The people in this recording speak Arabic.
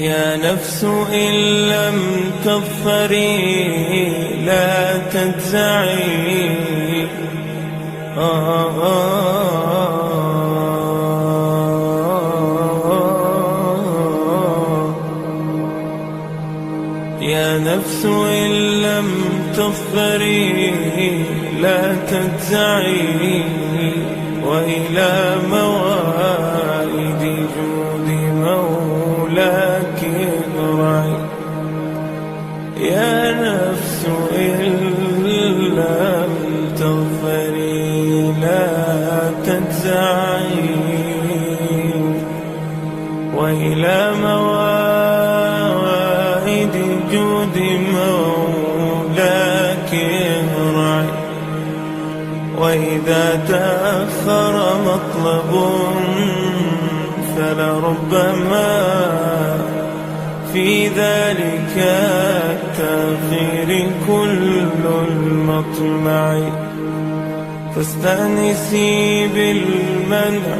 يا نفس إن لم تظفري لا تجزعي. يا نفس إن لم تظفري لا تجزعي، وإلى موائد جود مولاك ارجعي. يا نفس إن لم تظفري لا تجزعي، وإلى موائد جود مولاك ارجعي. وإذا تأخر مطلب فلربما في ذلك التأخير كل المطمع. فاستأنسي بالمنع